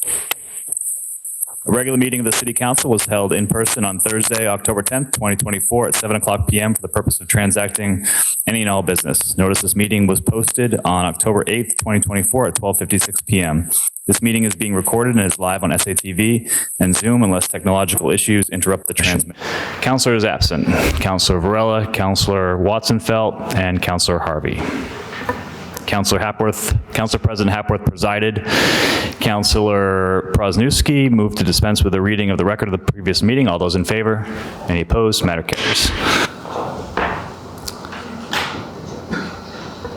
A regular meeting of the City Council was held in person on Thursday, October 10th, 2024 at 7 o'clock p.m. for the purpose of transacting any and all business. Notice this meeting was posted on October 8th, 2024 at 12:56 p.m. This meeting is being recorded and is live on SATV and Zoom unless technological issues interrupt the transmission. Councilors absent. Councilor Varela, Councilor Watson-Felt, and Councilor Harvey. Councilor President Hapworth presided. Councilor Prosnewski moved to dispense with the reading of the record of the previous meeting. All those in favor? Any opposed? Matter carries.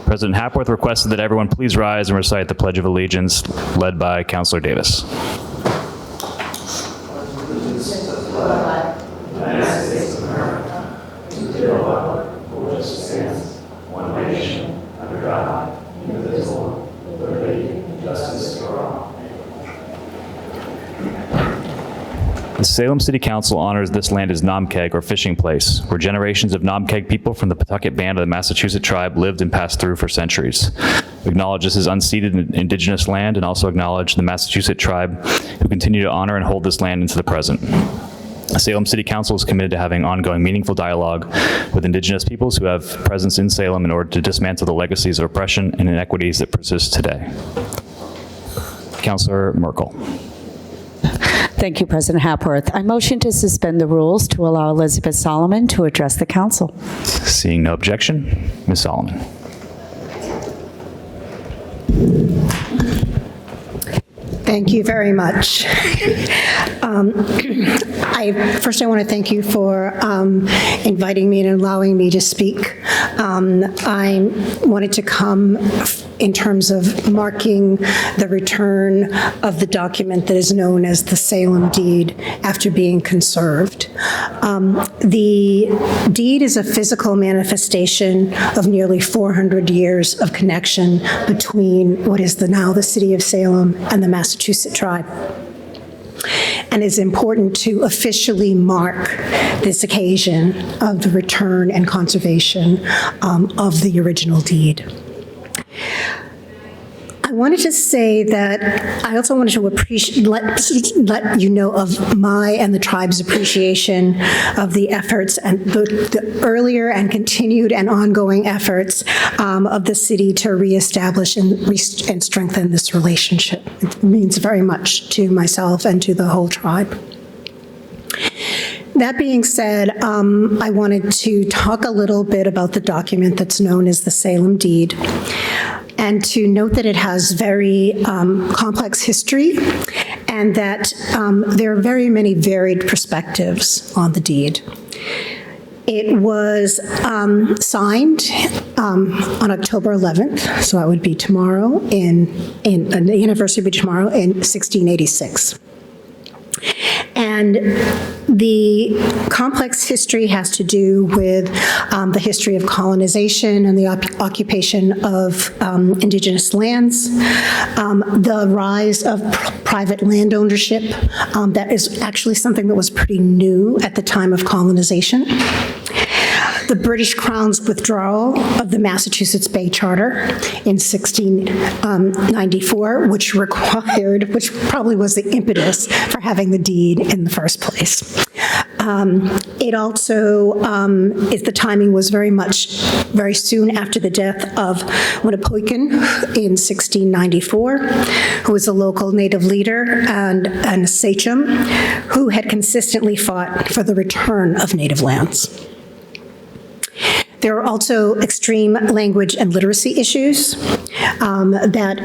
President Hapworth requested that everyone please rise and recite the Pledge of Allegiance, led by Councilor Davis. The Salem City Council honors this land as Namkeg, or fishing place, where generations of Namkeg people from the Pawtucket Band of the Massachusetts tribe lived and passed through for centuries. We acknowledge this is unceded indigenous land and also acknowledge the Massachusetts tribe who continue to honor and hold this land into the present. The Salem City Council is committed to having ongoing meaningful dialogue with indigenous peoples who have presence in Salem in order to dismantle the legacies of oppression and inequities that persist today. Councilor Merkel. Thank you, President Hapworth. I motion to suspend the rules to allow Elizabeth Solomon to address the council. Seeing no objection, Ms. Solomon. Thank you very much. First, I want to thank you for inviting me and allowing me to speak. I wanted to come in terms of marking the return of the document that is known as the Salem Deed after being conserved. The deed is a physical manifestation of nearly 400 years of connection between what is now the city of Salem and the Massachusetts tribe, and is important to officially mark this occasion of the return and conservation of the original deed. I wanted to say that I also wanted to let you know of my and the tribe's appreciation of the efforts and the earlier and continued and ongoing efforts of the city to reestablish and strengthen this relationship. It means very much to myself and to the whole tribe. That being said, I wanted to talk a little bit about the document that's known as the Salem Deed, and to note that it has very complex history and that there are very many varied perspectives on the deed. It was signed on October 11th, so that would be tomorrow, the anniversary would be tomorrow in 1686. And the complex history has to do with the history of colonization and the occupation of indigenous lands, the rise of private land ownership. That is actually something that was pretty new at the time of colonization. The British Crown's withdrawal of the Massachusetts Bay Charter in 1694, which probably was the impetus for having the deed in the first place. It also, the timing was very soon after the death of Winnipoikin in 1694, who was a local native leader and a sachem who had consistently fought for the return of native lands. There are also extreme language and literacy issues that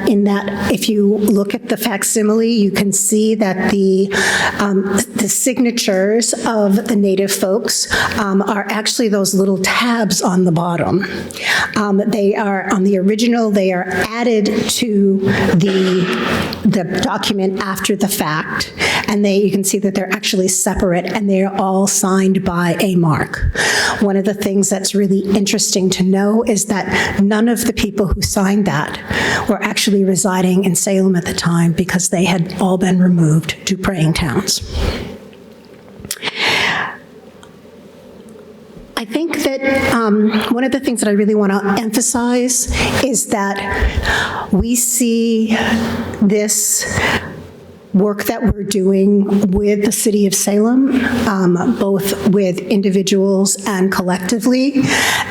if you look at the facsimile, you can see that the signatures of the native folks are actually those little tabs on the bottom. They are, on the original, they are added to the document after the fact, and you can see that they're actually separate, and they're all signed by a mark. One of the things that's really interesting to know is that none of the people who signed that were actually residing in Salem at the time, because they had all been removed to praying towns. I think that one of the things that I really want to emphasize is that we see this work that we're doing with the city of Salem, both with individuals and collectively,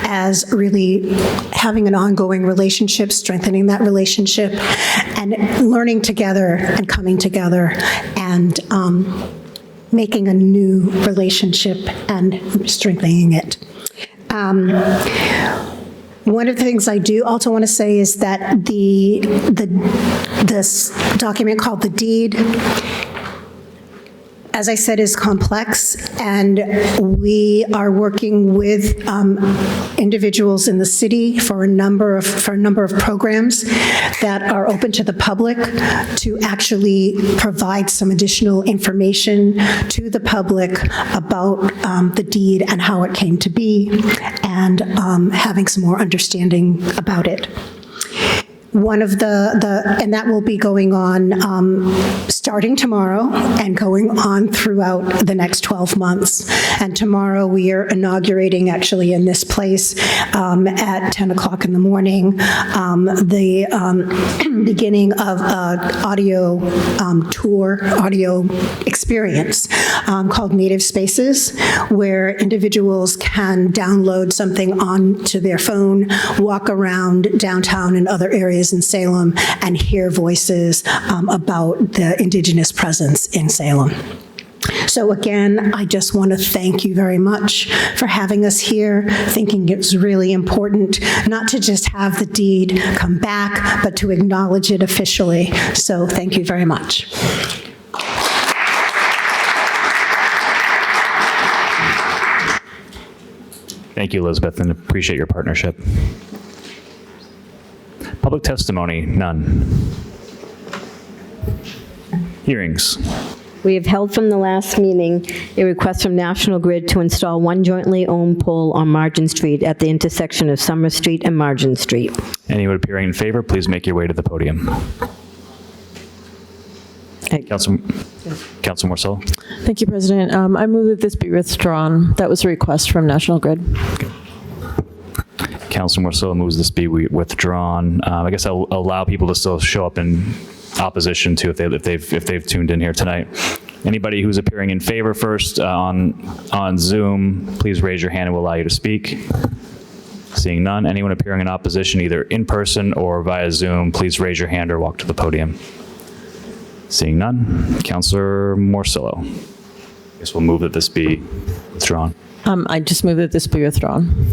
as really having an ongoing relationship, strengthening that relationship, and learning together and coming together and making a new relationship and strengthening it. One of the things I do also want to say is that this document called the deed, as I said, is complex, and we are working with individuals in the city for a number of programs that are open to the public to actually provide some additional information to the public about the deed and how it came to be, and having some more understanding about it. One of and that will be going on starting tomorrow and going on throughout the next 12 months. And tomorrow we are inaugurating, actually in this place at 10 o'clock in the morning, the beginning of an audio tour, audio experience called Native Spaces, where individuals can download something onto their phone, walk around downtown and other areas in Salem, and hear voices about the Indigenous presence in Salem. So again, I just want to thank you very much for having us here, thinking it's really important not to just have the deed come back, but to acknowledge it officially. So thank you very much. Thank you, Elizabeth, and appreciate your partnership. Public testimony, none. Hearings. We have held from the last meeting a request from National Grid to install one jointly owned pole on Margin Street at the intersection of Summer Street and Margin Street. Anyone appearing in favor, please make your way to the podium. Councilor Morcillo. Thank you, President. I move that this be withdrawn. That was a request from National Grid. Councilor Morcillo moves this be withdrawn. I guess I'll allow people to still show up in opposition to if they've tuned in here tonight. Anybody who's appearing in favor first on Zoom, please raise your hand and we'll allow you to speak. Seeing none. Anyone appearing in opposition, either in person or via Zoom, please raise your hand or walk to the podium. Seeing none. Councilor Morcillo. I guess we'll move that this be withdrawn. I just move that this be withdrawn.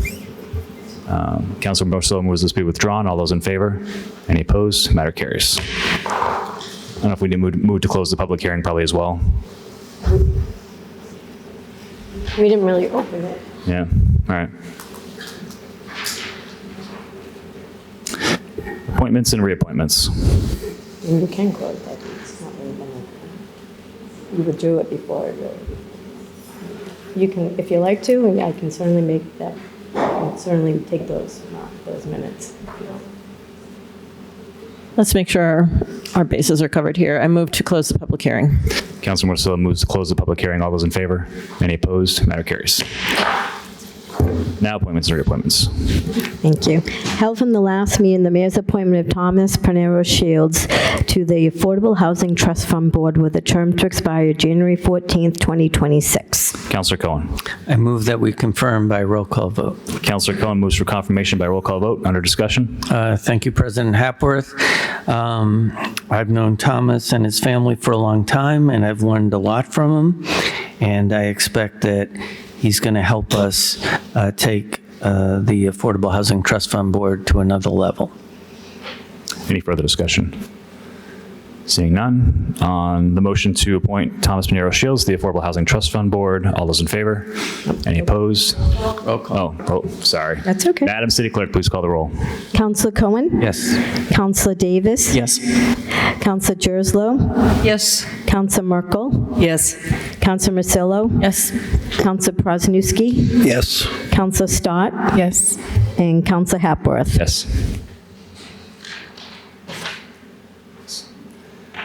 Councilor Morcillo moves this be withdrawn. All those in favor? Any opposed? Matter carries. I don't know if we need to move to close the public hearing probably as well. We didn't really open it. Yeah, all right. Appointments and reappointments. You can close that. It's not really been open. You withdrew it before. You can, if you like to, and I can certainly make that. I can certainly take those minutes. Let's make sure our bases are covered here. I move to close the public hearing. Councilor Morcillo moves to close the public hearing. All those in favor? Any opposed? Matter carries. Now appointments and reappointments. Thank you. Held from the last meeting, the mayor's appointment of Thomas Panero Shields to the Affordable Housing Trust Fund Board with a term to expire January 14th, 2026. Councilor Cohen. I move that we confirm by roll call vote. Councilor Cohen moves for confirmation by roll call vote. Under discussion. Thank you, President Hapworth. I've known Thomas and his family for a long time, and I've learned a lot from him, and I expect that he's going to help us take the Affordable Housing Trust Fund Board to another level. Any further discussion? Seeing none. On the motion to appoint Thomas Panero Shields to the Affordable Housing Trust Fund Board, all those in favor? Any opposed? Roll call. Oh, sorry. That's okay. Madam City Clerk, please call the roll. Councilor Cohen? Yes. Councilor Davis? Yes. Councilor Gerslow? Yes. Councilor Merkel? Yes. Councilor Morcillo? Yes. Councilor Prosnewski? Yes. Councilor Stott? Yes. And Councilor Hapworth? Yes.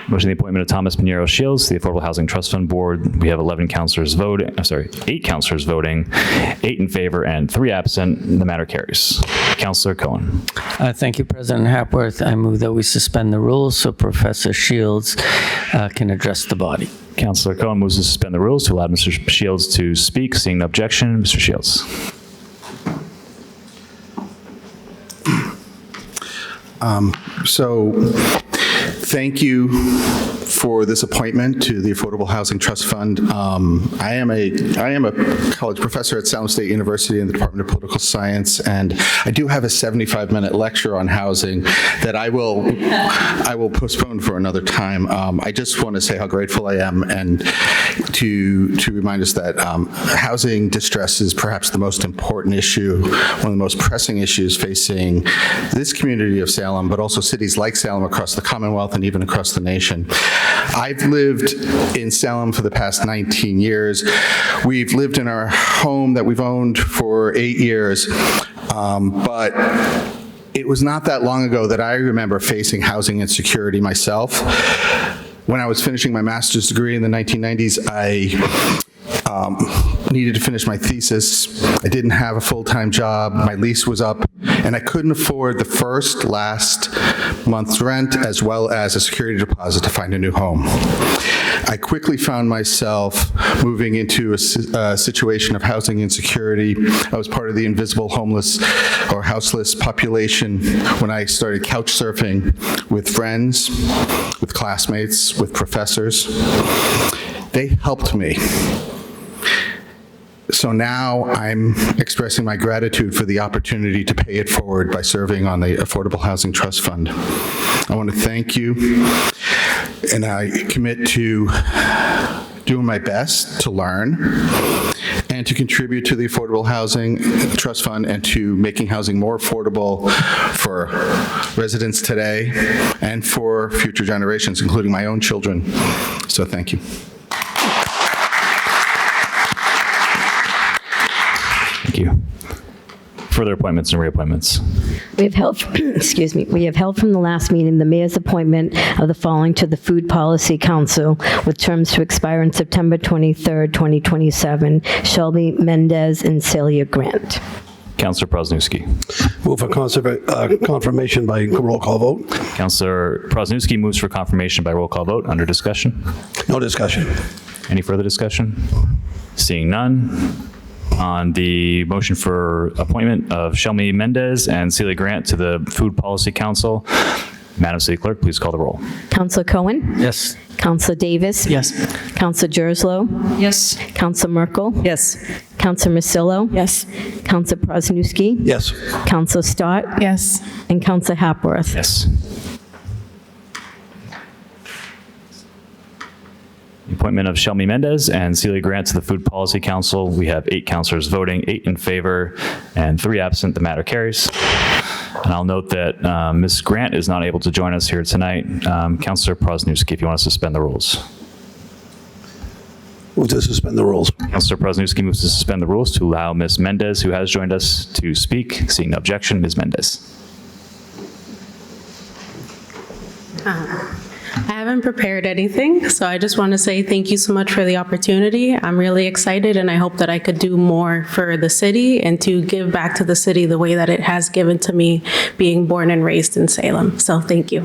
Motion the appointment of Thomas Panero Shields to the Affordable Housing Trust Fund Board. We have 8 councilors voting, 8 in favor and 3 absent. The matter carries. Councillor Cohen. Thank you, President Hapworth. I move that we suspend the rules so Professor Shields can address the body. Councillor Cohen moves to suspend the rules to allow Mr. Shields to speak. Seeing no objection, Mr. Shields. So, thank you for this appointment to the Affordable Housing Trust Fund. I am a college professor at Salem State University in the Department of Political Science, and I do have a 75-minute lecture on housing that I will postpone for another time. I just want to say how grateful I am, and to remind us that housing distress is perhaps the most important issue, one of the most pressing issues facing this community of Salem, but also cities like Salem across the Commonwealth and even across the nation. I've lived in Salem for the past 19 years. We've lived in our home that we've owned for 8 years, but it was not that long ago that I remember facing housing insecurity myself. When I was finishing my master's degree in the 1990s, I needed to finish my thesis. I didn't have a full-time job. My lease was up, and I couldn't afford the last month's rent as well as a security deposit to find a new home. I quickly found myself moving into a situation of housing insecurity. I was part of the invisible homeless or houseless population when I started couch surfing with friends, with classmates, with professors. They helped me. So now I'm expressing my gratitude for the opportunity to pay it forward by serving on the Affordable Housing Trust Fund. I want to thank you, and I commit to doing my best to learn and to contribute to the Affordable Housing Trust Fund and to making housing more affordable for residents today and for future generations, including my own children. So thank you. Thank you. Further appointments and reappointments. We have held, excuse me, we have held from the last meeting the mayor's appointment of the following to the Food Policy Council with terms to expire on September 23rd, 2027, Shelby Mendez and Celia Grant. Councillor Prosnowski. Move for confirmation by roll call vote. Councillor Prosnowski moves for confirmation by roll call vote. Under discussion. No discussion. Any further discussion? Seeing none. On the motion for appointment of Shelby Mendez and Celia Grant to the Food Policy Council, Madam City Clerk, please call the roll. Councilor Cohen? Yes. Councilor Davis? Yes. Councilor Gerslow? Yes. Councilor Merkel? Yes. Councilor Masillo? Yes. Councilor Prosnowski? Yes. Councilor Stott? Yes. And Councilor Hapworth? Yes. The appointment of Shelby Mendez and Celia Grant to the Food Policy Council. We have 8 councilors voting, 8 in favor, and 3 absent. The matter carries. And I'll note that Ms. Grant is not able to join us here tonight. Councilor Prosnowski, if you want to suspend the rules. Move to suspend the rules. Councilor Prosnowski moves to suspend the rules to allow Ms. Mendez, who has joined us, to speak. Seeing no objection, Ms. Mendez. I haven't prepared anything, so I just want to say thank you so much for the opportunity. I'm really excited, and I hope that I could do more for the city and to give back to the city the way that it has given to me being born and raised in Salem. So thank you.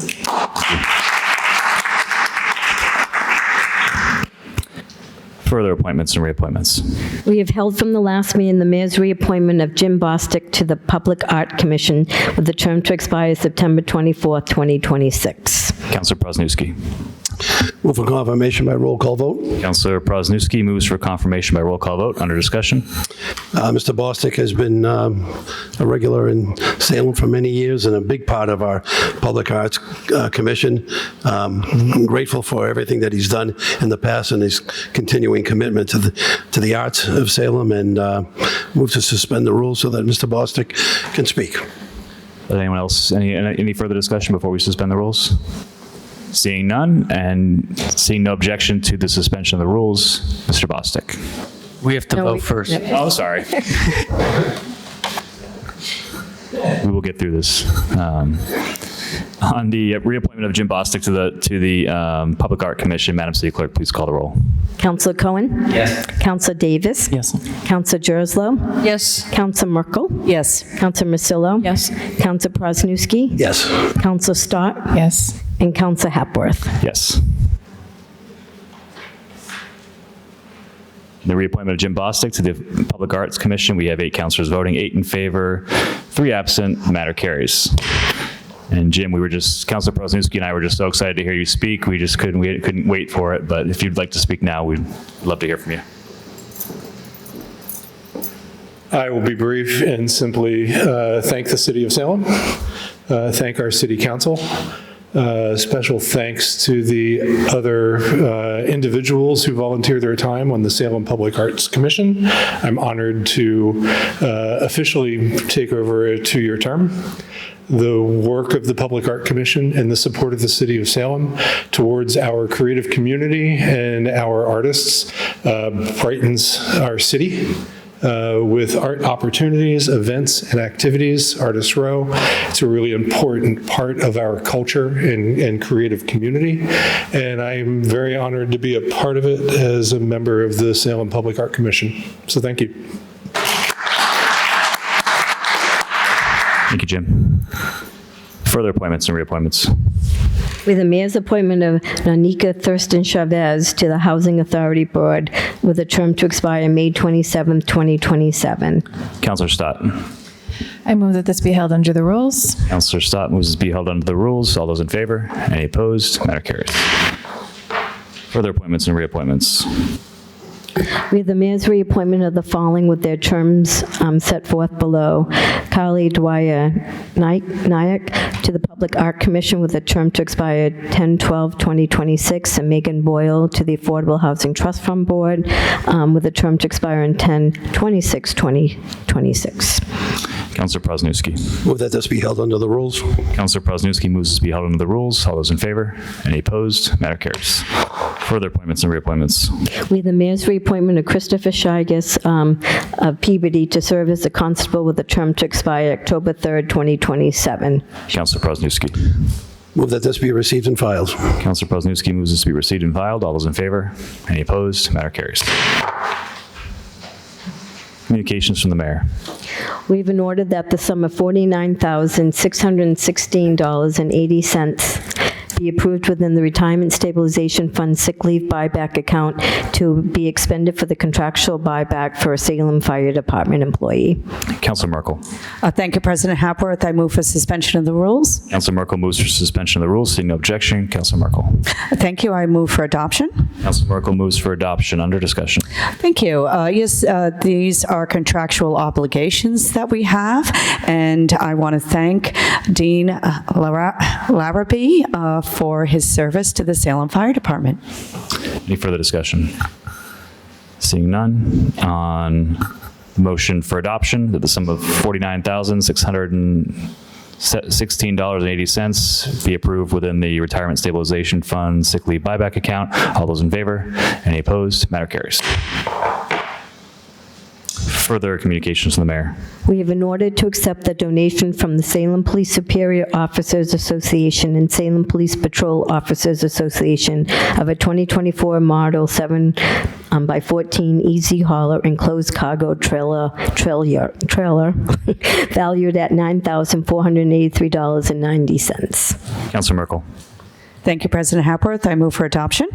Further appointments and reappointments. We have held from the last meeting the mayor's reappointment of Jim Bostic to the Public Art Commission with the term to expire September 24th, 2026. Councilor Prosnowski. Move for confirmation by roll call vote. Councilor Prosnowski moves for confirmation by roll call vote. Under discussion. Mr. Bostic has been a regular in Salem for many years and a big part of our Public Arts Commission. I'm grateful for everything that he's done in the past and his continuing commitment to the arts of Salem, and move to suspend the rules so that Mr. Bostic can speak. Anyone else? Any further discussion before we suspend the rules? Seeing none and seeing no objection to the suspension of the rules, Mr. Bostic. We have to vote first. Oh, sorry. We will get through this. On the reappointment of Jim Bostic to the Public Art Commission, Madam City Clerk, please call the roll. Counselor Cohen? Yes. Counselor Davis? Yes. Counselor Jerslow? Yes. Counselor Merkel? Yes. Counselor Masillo? Yes. Counselor Prosnewski? Yes. Counselor Stott? Yes. And Counselor Hepworth. Yes. The reappointment of Jim Bostic to the Public Arts Commission, we have 8 counselors voting, 8 in favor, 3 absent, the matter carries. And Jim, Counselor Prosnewski and I were just so excited to hear you speak. We just couldn't wait for it, but if you'd like to speak now, we'd love to hear from you. I will be brief and simply thank the City of Salem, thank our City Council. Special thanks to the other individuals who volunteer their time on the Salem Public Arts Commission. I'm honored to officially take over a 2-year term. The work of the Public Art Commission and the support of the City of Salem towards our creative community and our artists brightens our city. With art opportunities, events, and activities, Artist Row. It's a really important part of our culture and creative community, and I'm very honored to be a part of it as a member of the Salem Public Art Commission. So thank you. Thank you, Jim. Further appointments and reappointments. With the mayor's appointment of Nanika Thurston Chavez to the Housing Authority Board with a term to expire May 27, 2027. Counselor Stott. I move that this be held under the rules. Counselor Stott moves to be held under the rules. All those in favor? Any opposed? Matter carries. Further appointments and reappointments. We have the mayor's reappointment of the following with their terms set forth below. Carly Dwyer Nyack to the Public Art Commission with a term to expire 10/12/2026, and Megan Boyle to the Affordable Housing Trust Fund Board with a term to expire on 10/26/2026. Counselor Prosnewski. Move that this be held under the rules. Counselor Prosnewski moves to be held under the rules. All those in favor? Any opposed? Matter carries. Further appointments and reappointments. We have the mayor's reappointment of Christopher Shigas of Peabody to serve as a constable with a term to expire October 3rd, 2027. Counselor Prosnewski. Move that this be received and filed. Counselor Prosnewski moves this to be received and filed. All those in favor? Any opposed? Matter carries. Communications from the mayor. We've been ordered that the sum of $49,616.80 be approved within the Retirement Stabilization Fund sick leave buyback account to be expended for the contractual buyback for a Salem Fire Department employee. Counselor Merkel. Thank you, President Hapworth. I move for suspension of the rules. Counselor Merkel moves for suspension of the rules. Seeing no objection, Counselor Merkel. Thank you. I move for adoption. Counselor Merkel moves for adoption. Under discussion. Thank you. Yes, these are contractual obligations that we have, and I want to thank Dean Larrabee for his service to the Salem Fire Department. Any further discussion? Seeing none, on motion for adoption, that the sum of $49,616.80 be approved within the Retirement Stabilization Fund sick leave buyback account. All those in favor? Any opposed? Matter carries. Further communications from the mayor. We have been ordered to accept the donation from the Salem Police Superior Officers Association and Salem Police Patrol Officers Association of a 2024 Model 7x14 Easy Hauler enclosed cargo trailer valued at $9,483.90. Councilor Merkel. Thank you, President Hapworth. I move for adoption.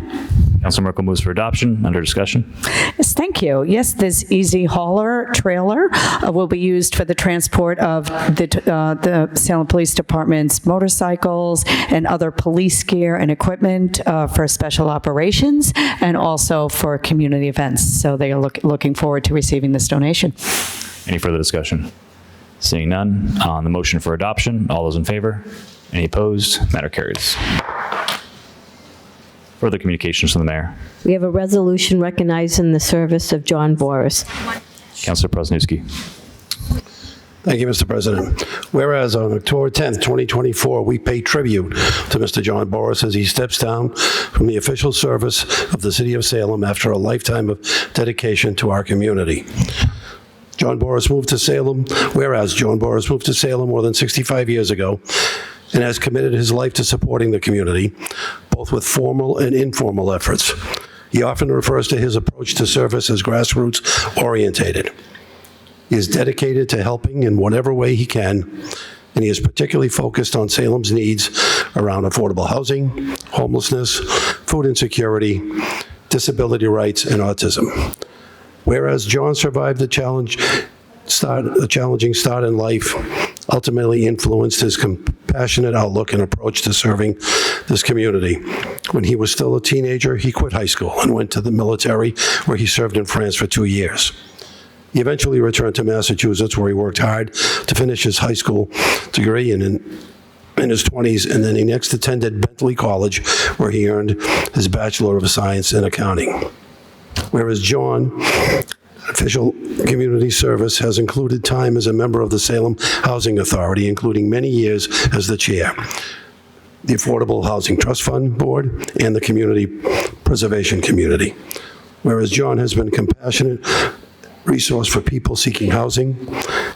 Councilor Merkel moves for adoption. Under discussion. Yes, thank you. Yes, this Easy Hauler trailer will be used for the transport of the Salem Police Department's motorcycles and other police gear and equipment for special operations and also for community events. So they are looking forward to receiving this donation. Any further discussion? Seeing none, on the motion for adoption, all those in favor? Any opposed? Matter carries. Further communications from the mayor. We have a resolution recognizing the service of John Boris. Councilor Prosnewski. Thank you, Mr. President. Whereas on October 10th, 2024, we pay tribute to Mr. John Boris as he steps down from the official service of the City of Salem after a lifetime of dedication to our community. John Boris moved to Salem, whereas John Boris moved to Salem more than 65 years ago and has committed his life to supporting the community, both with formal and informal efforts. He often refers to his approach to service as grassroots-orientated. He is dedicated to helping in whatever way he can, and he is particularly focused on Salem's needs around affordable housing, homelessness, food insecurity, disability rights, and autism. Whereas John survived a challenging start in life, ultimately influenced his compassionate outlook and approach to serving this community. When he was still a teenager, he quit high school and went to the military, where he served in France for 2 years. He eventually returned to Massachusetts, where he worked hard to finish his high school degree in his 20s, and then he next attended Bentley College, where he earned his Bachelor of Science in Accounting. Whereas John, official community service has included time as a member of the Salem Housing Authority, including many years as the chair, the Affordable Housing Trust Fund Board, and the Community Preservation Community. Whereas John has been a compassionate resource for people seeking housing,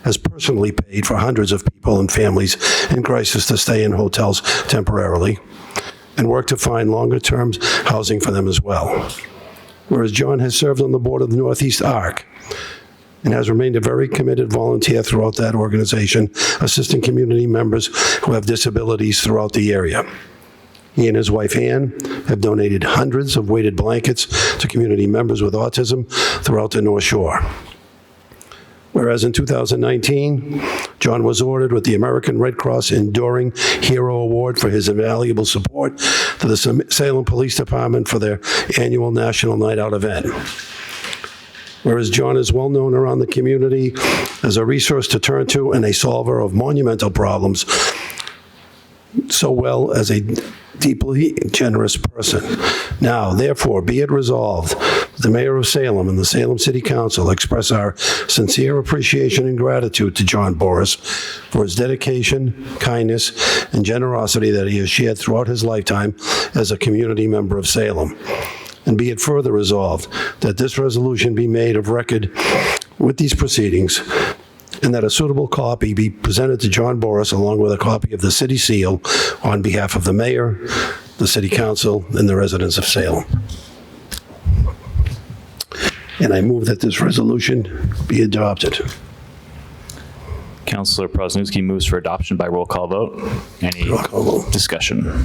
has personally paid for hundreds of people and families in crisis to stay in hotels temporarily, and worked to find longer-term housing for them as well. Whereas John has served on the board of the Northeast ARC and has remained a very committed volunteer throughout that organization, assisting community members who have disabilities throughout the area. He and his wife, Ann, have donated hundreds of weighted blankets to community members with autism throughout the North Shore. Whereas in 2019, John was awarded with the American Red Cross Enduring Hero Award for his invaluable support to the Salem Police Department for their annual National Night Out event. Whereas John is well known around the community as a resource to turn to and a solver of monumental problems, so well as a deeply generous person. Now, therefore, be it resolved, the Mayor of Salem and the Salem City Council express our sincere appreciation and gratitude to John Boris for his dedication, kindness, and generosity that he has shared throughout his lifetime as a community member of Salem. And be it further resolved that this resolution be made of record with these proceedings, and that a suitable copy be presented to John Boris along with a copy of the city seal on behalf of the mayor, the city council, and the residents of Salem. And I move that this resolution be adopted. Councilor Prosnowski moves for adoption by roll call vote. Any Roll call vote. discussion?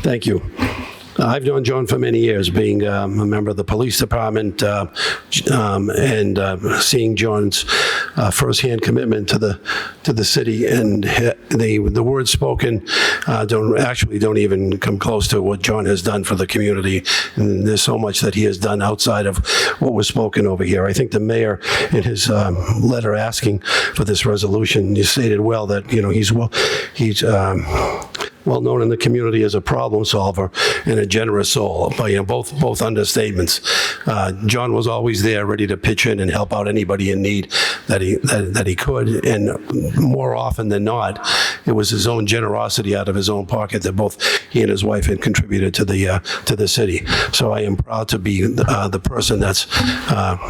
Thank you. I've known John for many years, being a member of the police department, and seeing John's firsthand commitment to the city, and the words spoken don't even come close to what John has done for the community. And there's so much that he has done outside of what was spoken over here. I think the mayor, in his letter asking for this resolution, stated well that he's well known in the community as a problem solver and a generous soul. But both understatements. John was always there, ready to pitch in and help out anybody in need that he could. And more often than not, it was his own generosity out of his own pocket that both he and his wife had contributed to the city. So I am proud to be the person that's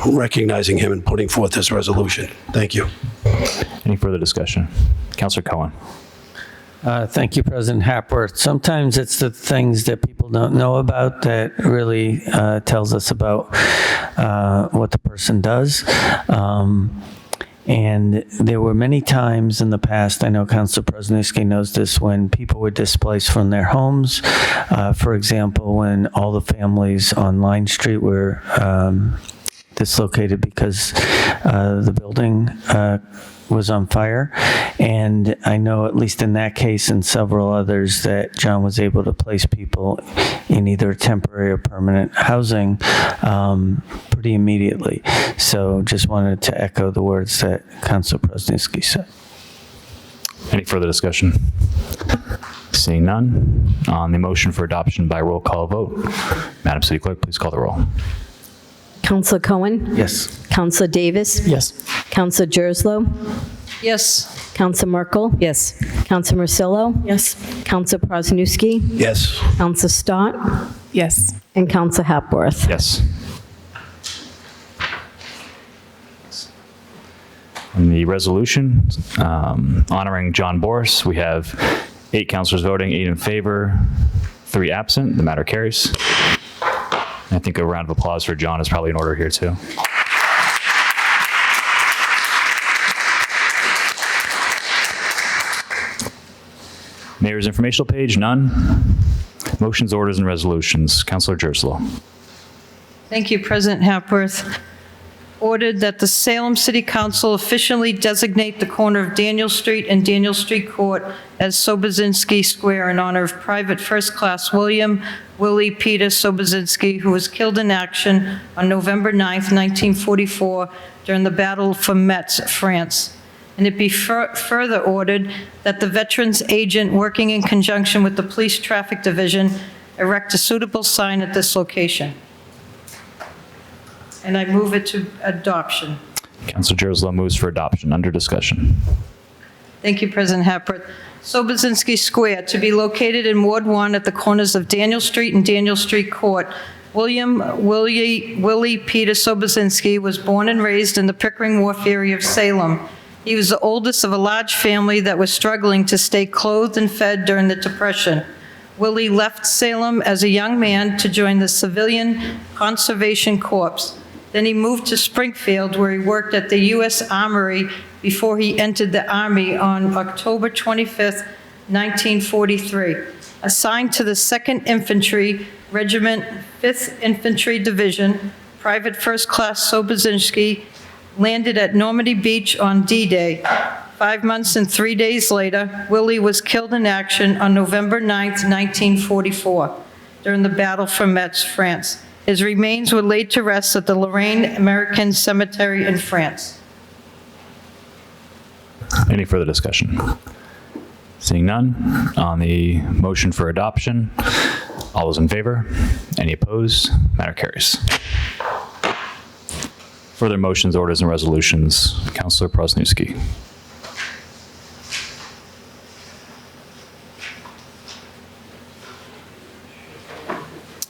recognizing him and putting forth this resolution. Thank you. Any further discussion? Councilor Cohen. Thank you, President Hapworth. Sometimes it's the things that people don't know about that really tells us about what the person does. And there were many times in the past, I know Councilor Prosnowski knows this, when people were displaced from their homes. For example, when all the families on Line Street were dislocated because the building was on fire. And I know, at least in that case and several others, that John was able to place people in either temporary or permanent housing pretty immediately. So just wanted to echo the words that Councilor Prosnowski said. Any further discussion? Seeing none, on the motion for adoption by roll call vote, Madam City Clerk, please call the roll. Councilor Cohen? Yes. Councilor Davis? Yes. Councilor Gerslow? Yes. Councilor Merkel? Yes. Councilor Marcillo? Yes. Councilor Prosnowski? Yes. Councilor Stott? Yes. And Councilor Hapworth? Yes. In the resolution honoring John Boris, we have 8 councilors voting, 8 in favor, 3 absent. The matter carries. I think a round of applause for John is probably in order here, too. Mayor's informational page, none. Motions, orders, and resolutions. Councilor Gerslow. Thank you, President Hapworth. Ordered that the Salem City Council officially designate the corner of Daniel Street and Daniel Street Court as Sobozinski Square in honor of Private First Class William Willie Peter Sobozinski, who was killed in action on November 9th, 1944, during the Battle for Metz, France. And it be further ordered that the Veterans Agent, working in conjunction with the Police Traffic Division, erect a suitable sign at this location. And I move it to adoption. Councilor Gerslow moves for adoption. Under discussion. Thank you, President Hapworth. Sobozinski Square to be located in Ward 1 at the corners of Daniel Street and Daniel Street Court. Willie Peter Sobozinski was born and raised in the Pickering Wharf area of Salem. He was the oldest of a large family that was struggling to stay clothed and fed during the Depression. Willie left Salem as a young man to join the Civilian Conservation Corps. Then he moved to Springfield, where he worked at the U.S. Armory before he entered the Army on October 25th, 1943. Assigned to the 2nd Infantry Regiment, 5th Infantry Division, Private First Class Sobozinski landed at Normandy Beach on D-Day. 5 months and 3 days later, Willie was killed in action on November 9th, 1944, during the Battle for Metz, France. His remains were laid to rest at the Lorraine American Cemetery in France. Any further discussion? Seeing none, on the motion for adoption, all those in favor? Any opposed? Matter carries. Further motions, orders, and resolutions. Councilor Prosnewski.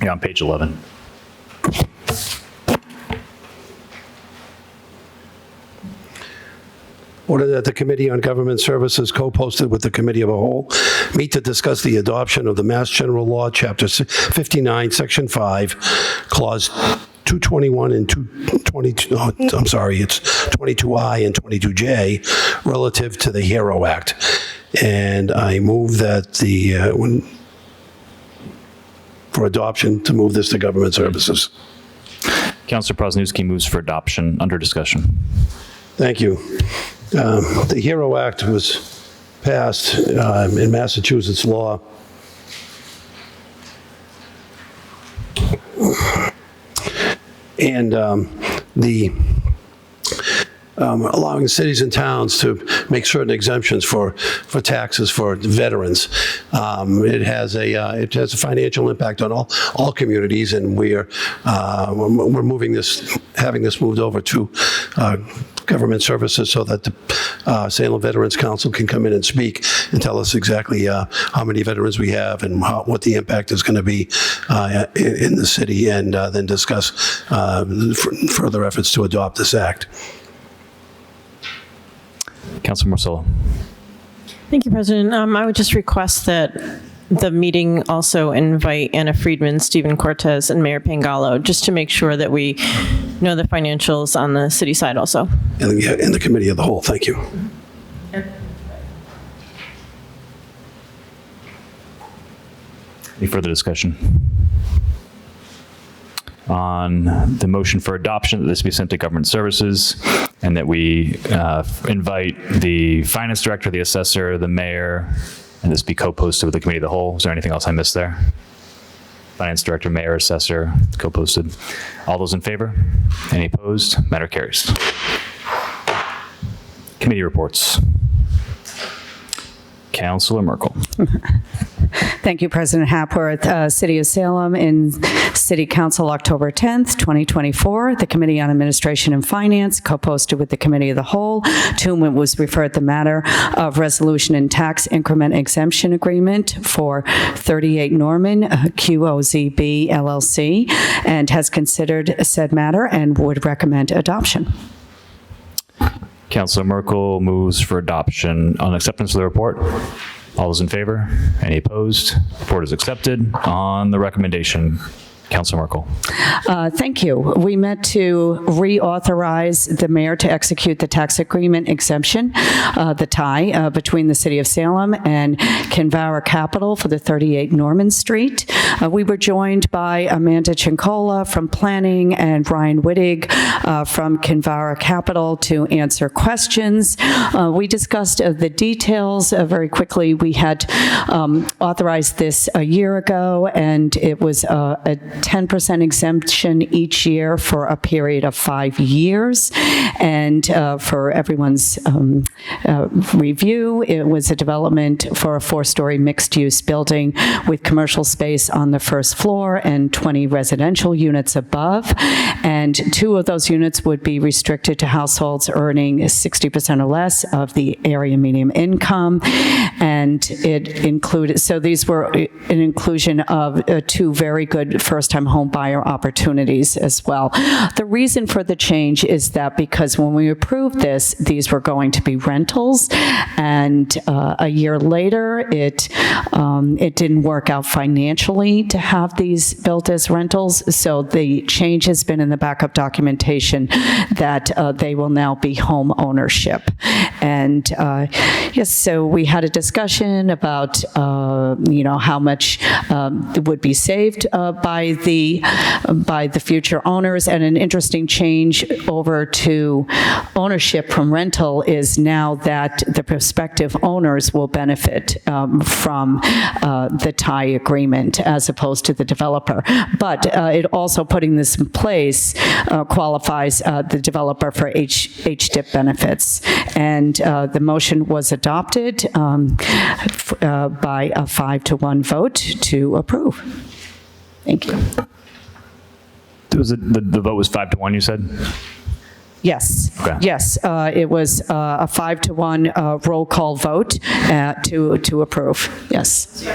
Yeah, on page 11. Order that the Committee on Government Services, co-posted with the Committee of a Whole, meet to discuss the adoption of the Mass General Law, Chapter 59, Section 5, Clause 221 and 222, I'm sorry, it's 22I and 22J, relative to the HERO Act. And I move that for adoption, to move this to Government Services. Councilor Prosnewski moves for adoption. Under discussion. Thank you. The HERO Act was passed in Massachusetts law and allowing cities and towns to make certain exemptions for taxes for veterans. It has a financial impact on all communities, and we're moving this, having this moved over to Government Services so that the Salem Veterans Council can come in and speak and tell us exactly how many veterans we have and what the impact is going to be in the city, and then discuss further efforts to adopt this act. Councilor Morsillo. Thank you, President. I would just request that the meeting also invite Anna Friedman, Stephen Cortez, and Mayor Pangalo, just to make sure that we know the financials on the city side also. And in the Committee of the Whole, thank you. Any further discussion? On the motion for adoption, that this be sent to Government Services, and that we invite the Finance Director, the Assessor, the Mayor, and this be co-posted with the Committee of the Whole. Is there anything else I missed there? Finance Director, Mayor, Assessor, co-posted. All those in favor? Any opposed? Matter carries. Committee reports. Councilor Merkel. Thank you, President Hapworth. City of Salem in City Council, October 10th, 2024. The Committee on Administration and Finance, co-posted with the Committee of the Whole, to whom it was referred the matter of resolution and tax increment exemption agreement for 38 Norman, QOZB LLC, and has considered said matter and would recommend adoption. Councilor Merkel moves for adoption. On acceptance of the report, all those in favor? Any opposed? Report is accepted. On the recommendation, Councilor Merkel. Thank you. We met to reauthorize the mayor to execute the tax agreement exemption, the tie between the City of Salem and Kinvara Capital for the 38 Norman Street. We were joined by Amanda Cincola from Planning and Ryan Wittig from Kinvara Capital to answer questions. We discussed the details very quickly. We had authorized this a year ago, and it was a 10% exemption each year for a period of 5 years. And for everyone's review, it was a development for a 4-story mixed-use building with commercial space on the first floor and 20 residential units above. And 2 of those units would be restricted to households earning 60% or less of the area median income. And it included, so these were an inclusion of 2 very good first-time home buyer opportunities as well. The reason for the change is that because when we approved this, these were going to be rentals, and a year later, it didn't work out financially to have these built as rentals. So the change has been in the backup documentation that they will now be home ownership. And yes, so we had a discussion about how much would be saved by the future owners. And an interesting change over to ownership from rental is now that the prospective owners will benefit from the tie agreement as opposed to the developer. But it also, putting this in place, qualifies the developer for HDIP benefits. And the motion was adopted by a 5-to-1 vote to approve. Thank you. The vote was 5-to-1, you said? Yes. Okay. Yes. It was a 5-to-1 roll call vote to approve. Yes.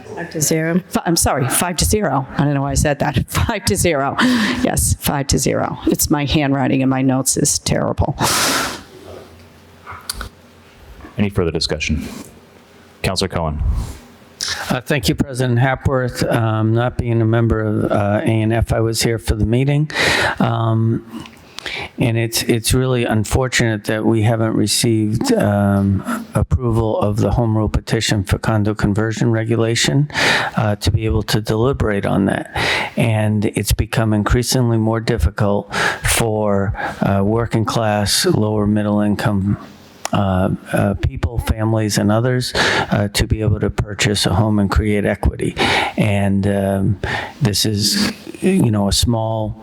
5-0. I'm sorry, 5-0. I don't know why I said that. 5-0. Yes, 5-0. It's my handwriting in my notes is terrible. Any further discussion? Councilor Cohen. Thank you, President Hapworth. Not being a member of A&F, I was here for the meeting. And it's really unfortunate that we haven't received approval of the home rule petition for condo conversion regulation to be able to deliberate on that. And it's become increasingly more difficult for working class, lower middle income people, families, and others to be able to purchase a home and create equity. And this is, a small,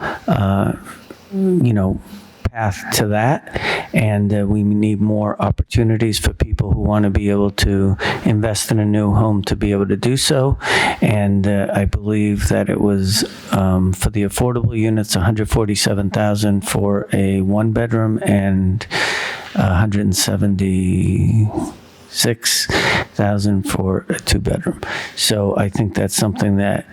path to that. And we need more opportunities for people who want to be able to invest in a new home to be able to do so. And I believe that it was for the affordable units, $147,000 for a 1-bedroom and $176,000 for a 2-bedroom. So I think that's something that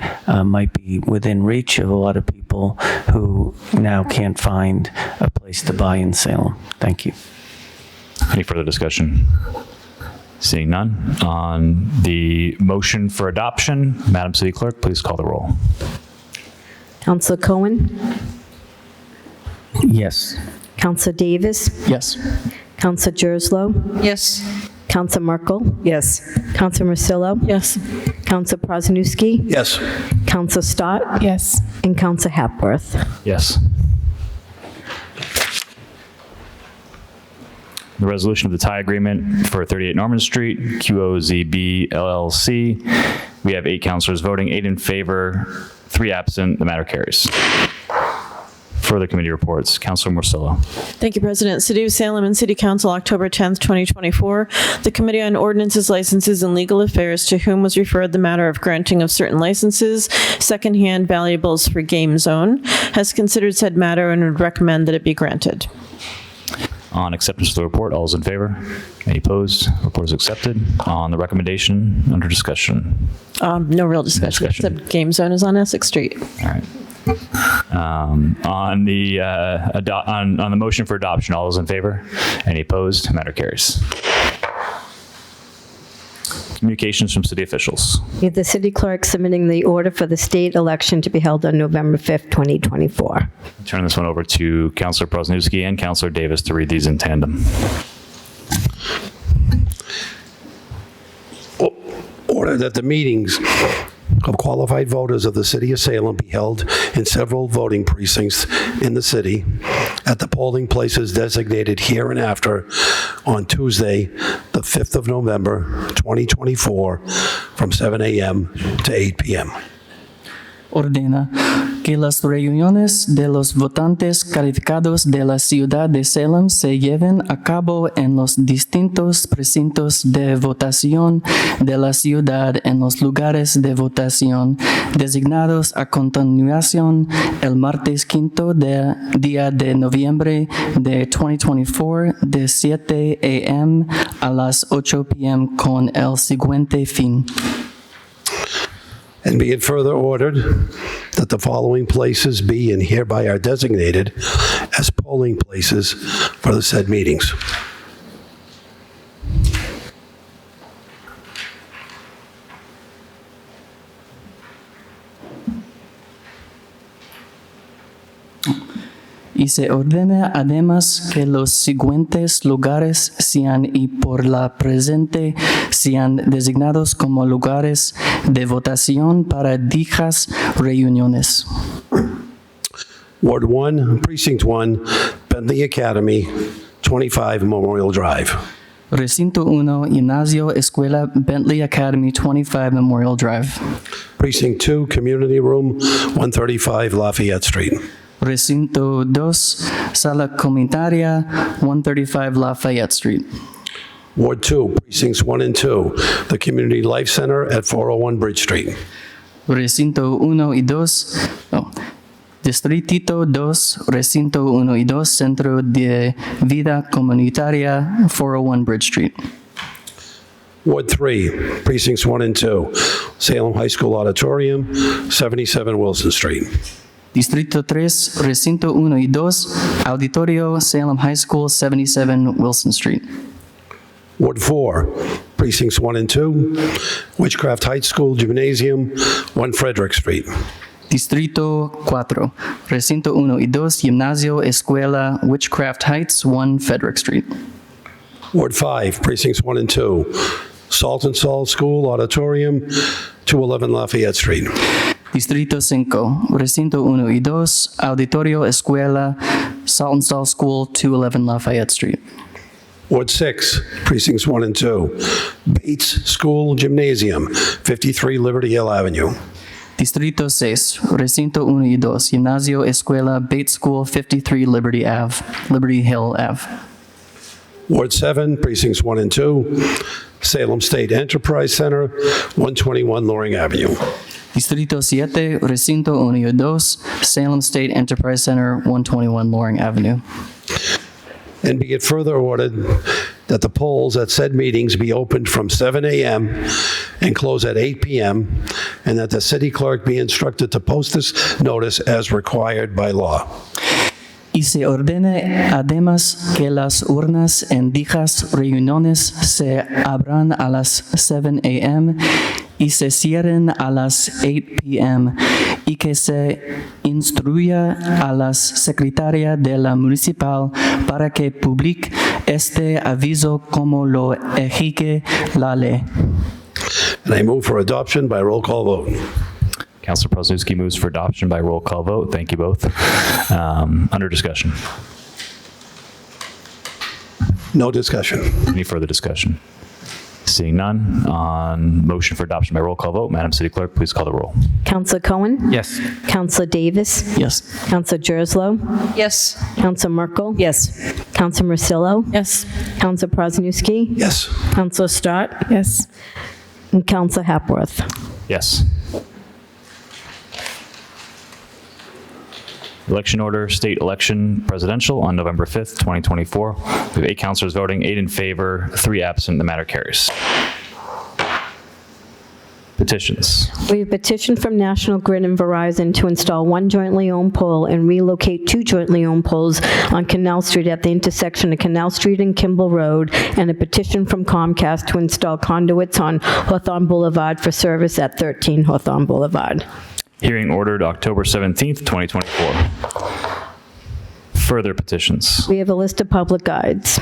might be within reach of a lot of people who now can't find a place to buy in Salem. Thank you. Any further discussion? Seeing none. On the motion for adoption, Madam City Clerk, please call the roll. Councilor Cohen? Yes. Councilor Davis? Yes. Councilor Gerslow? Yes. Councilor Merkel? Yes. Councilor Marcillo? Yes. Councilor Prosanowski? Yes. Councilor Stott? Yes. And Councilor Hapworth. Yes. The resolution of the tie agreement for 38 Norman Street, QOZB LLC. We have 8 councilors voting, 8 in favor, 3 absent. The matter carries. Further committee reports. Councilor Marcillo. Thank you, President. City of Salem and City Council, October 10th, 2024. The Committee on Ordinances, Licenses, and Legal Affairs, to whom was referred the matter of granting of certain licenses, secondhand valuables for Game Zone, has considered said matter and would recommend that it be granted. On acceptance of the report, all is in favor? Any opposed? Report is accepted. On the recommendation, under discussion. No real discussion, except Game Zone is on Essex Street. All right. On the motion for adoption, all those in favor? Any opposed? Matter carries. Communications from city officials. The city clerk submitting the order for the state election to be held on November 5th, 2024. Turn this one over to Councilor Prosnowski and Councilor Davis to read these in tandem. Order that the meetings of qualified voters of the city of Salem be held in several voting precincts in the city at the polling places designated hereinafter on Tuesday, the 5th of November, 2024, from 7 a.m. to 8 p.m. Ordena que las reuniones de los votantes calificados de la ciudad de Salem se lleven a cabo en los distintos precintos de votación de la ciudad en los lugares de votación designados a continuación el martes 5 día de noviembre de 2024 de 7 a.m. a las 8 p.m. con el siguiente fin. And be it further ordered that the following places be and hereby are designated as polling places for the said meetings. Y se ordena además que los siguientes lugares sean y por la presente sean designados como lugares de votación para dichas reuniones. Ward 1, Precinct 1, Bentley Academy, 25 Memorial Drive. Recinto 1, Gimnasio Escuela Bentley Academy, 25 Memorial Drive. Precinct 2, Community Room, 135 Lafayette Street. Recinto 2, Sala Comunitaria, 135 Lafayette Street. Ward 2, Precincts 1 and 2, the Community Life Center at 401 Bridge Street. Recinto 1 y 2, Distritito 2, Recinto 1 y 2, Centro de Vida Comunitaria, 401 Bridge Street. Ward 3, Precincts 1 and 2, Salem High School Auditorium, 77 Wilson Street. Distrito 3, Recinto 1 y 2, Auditorio Salem High School, 77 Wilson Street. Ward 4, Precincts 1 and 2, Witchcraft Heights School Gymnasium, 1 Frederick Street. Distrito 4, Recinto 1 y 2, Gimnasio Escuela Witchcraft Heights, 1 Frederick Street. Ward 5, Precincts 1 and 2, Salt and Salt School Auditorium, 211 Lafayette Street. Distrito 5, Recinto 1 y 2, Auditorio Escuela Salt and Salt School, 211 Lafayette Street. Ward 6, Precincts 1 and 2, Bates School Gymnasium, 53 Liberty Hill Avenue. Distrito 6, Recinto 1 y 2, Gimnasio Escuela Bates School, 53 Liberty Hill Ave. Ward 7, Precincts 1 and 2, Salem State Enterprise Center, 121 Loring Avenue. Distrito 7, Recinto 1 y 2, Salem State Enterprise Center, 121 Loring Avenue. And be it further ordered that the polls at said meetings be opened from 7 a.m. and close at 8 p.m., and that the city clerk be instructed to post this notice as required by law. Y se ordene además que las urnas en dichas reuniones se abran a las 7 a.m. y se cierren a las 8 p.m. y que se instruya a la secretaria de la municipal para que publique este aviso como lo exige la ley. And I move for adoption by roll call vote. Councilor Prosnowski moves for adoption by roll call vote. Thank you both. Under discussion. No discussion. Any further discussion? Seeing none, on motion for adoption by roll call vote, Madam City Clerk, please call the roll. Counselor Cohen? Yes. Counselor Davis? Yes. Counselor Jerslow? Yes. Counselor Merkel? Yes. Counselor Marcillo? Yes. Counselor Prosnowski? Yes. Counselor Stott? Yes. And Counselor Hapworth? Yes. Election order, state election presidential on November 5th, 2024. We have 8 councilors voting, 8 in favor, 3 absent. The matter carries. Petitions. We have a petition from National Grid and Verizon to install one jointly owned pole and relocate two jointly owned poles on Canal Street at the intersection of Canal Street and Kimball Road, and a petition from Comcast to install conduits on Hawthorne Boulevard for service at 13 Hawthorne Boulevard. Hearing ordered October 17th, 2024. Further petitions. We have a list of public guides.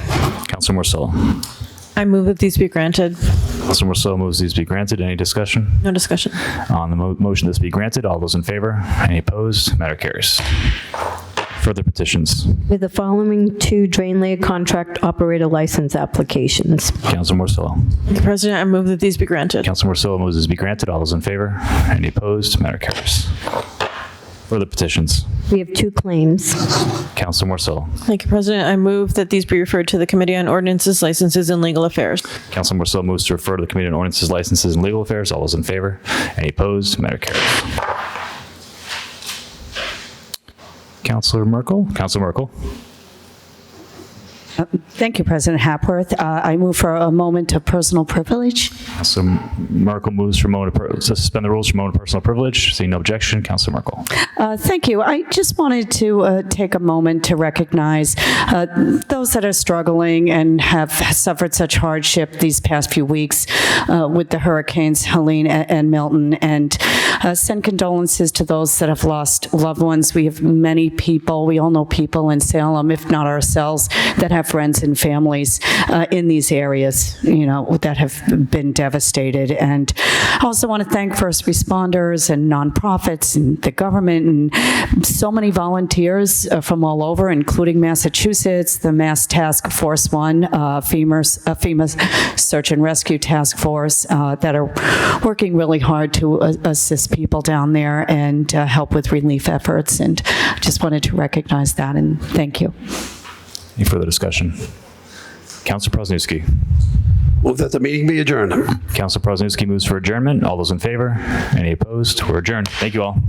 Councilor Morcillo. I move that these be granted. Councilor Morcillo moves these be granted. Any discussion? No discussion. On the motion this be granted, all those in favor? Any opposed? Matter carries. Further petitions. With the following two drain layer contract operator license applications. Councilor Morcillo. Mr. President, I move that these be granted. Councilor Morcillo moves this be granted. All those in favor? Any opposed? Matter carries. Further petitions. We have two claims. Councilor Morcillo. Thank you, President. I move that these be referred to the Committee on Ordinances, Licenses, and Legal Affairs. Councilor Morcillo moves to refer to the Committee on Ordinances, Licenses, and Legal Affairs. All those in favor? Any opposed? Matter carries. Councilor Merkel. Councilor Merkel. Thank you, President Hapworth. I move for a moment of personal privilege. So Merkel moves for a moment to suspend the rules for a moment of personal privilege. Seeing no objection, Councilor Merkel. Thank you. I just wanted to take a moment to recognize those that are struggling and have suffered such hardship these past few weeks with the hurricanes Helene and Milton, and send condolences to those that have lost loved ones. We have many people, we all know people in Salem, if not ourselves, that have friends and families in these areas, you know, that have been devastated. And I also want to thank first responders and nonprofits and the government and so many volunteers from all over, including Massachusetts, the Mass Task Force 1, FEMA Search and Rescue Task Force, that are working really hard to assist people down there and help with relief efforts. And I just wanted to recognize that and thank you. Any further discussion? Councilor Prosnowski. Move that the meeting be adjourned. Councilor Prosnowski moves for adjournment. All those in favor? Any opposed? We're adjourned. Thank you all.